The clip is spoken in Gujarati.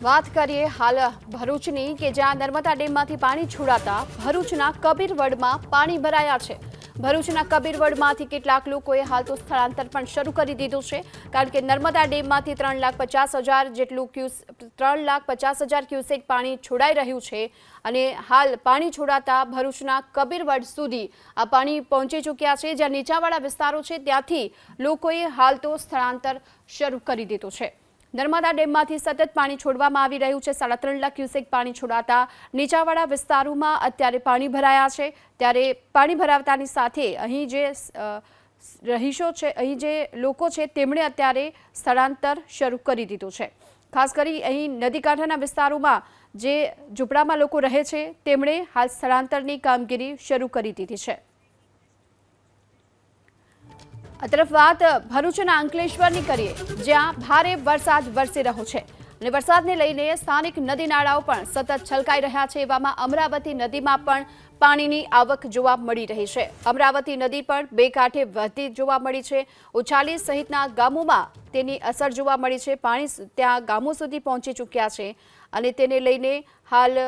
વાત કરીએ હાલ ભરૂચની કે જ્યાં નર્મદા ડેમમાંથી પાણી છોડાતા ભરૂચના કબીરવડમાં પાણી ભરાયા છે। ભરૂચના કબીરવડમાંથી કેટલાક લોકોએ હાલ તો સ્થળાંતર પણ શરૂ કરી દીધું છે, કારણ કે નર્મદા ડેમમાંથી 3,50,000 જેટલું 3,50,000 ક્યુસેક પાણી છોડાઈ રહ્યું છે અને હાલ પાણી છોડાતા ભરૂચના કબીરવડ સુધી આ પાણી પહોંચી ચૂક્યા છે। જ્યાં નીચાણવાળા વિસ્તારો છે ત્યાંથી લોકોએ હાલ તો સ્થળાંતર શરૂ કરી દીધું છે। નર્મદા ડેમમાંથી સતત પાણી છોડવામાં આવી રહ્યું છે। 3.5 લાખ ક્યુસેક પાણી છોડાતા નીચાણવાળા વિસ્તારોમાં અત્યારે પાણી ભરાયા છે। ત્યારે પાણી ભરાવતાની સાથે અહીં જે રહીશો છે, અહીં જે લોકો છે તેમણે અત્યારે સ્થળાંતર શરૂ કરી દીધું છે। ખાસ કરી અહીં નદી કાંઠાના વિસ્તારોમાં જે ઝૂંપડામાં લોકો રહે છે તેમણે હાલ સ્થળાંતરની કામગીરી શરૂ કરી દીધી છે। આ તરફ વાત ભરૂચના અંકલેશ્વરની કરીએ, જ્યાં ભારે વરસાદ વરસી રહ્યો છે અને વરસાદને લઈને સ્થાનિક નદી નાળાઓ પણ સતત છલકાઈ રહ્યા છે। એવામાં અમરાવતી નદીમાં પણ પાણીની આવક જોવા મળી રહી છે। અમરાવતી નદી પણ બે કાંઠે વહેતી જોવા મળી છે। ઉછાલી સહિતના ગામોમાં તેની અસર જોવા મળી છે। પાણી ત્યાં ગામો સુધી પહોંચી ચૂક્યા છે અને તેને લઈને હાલ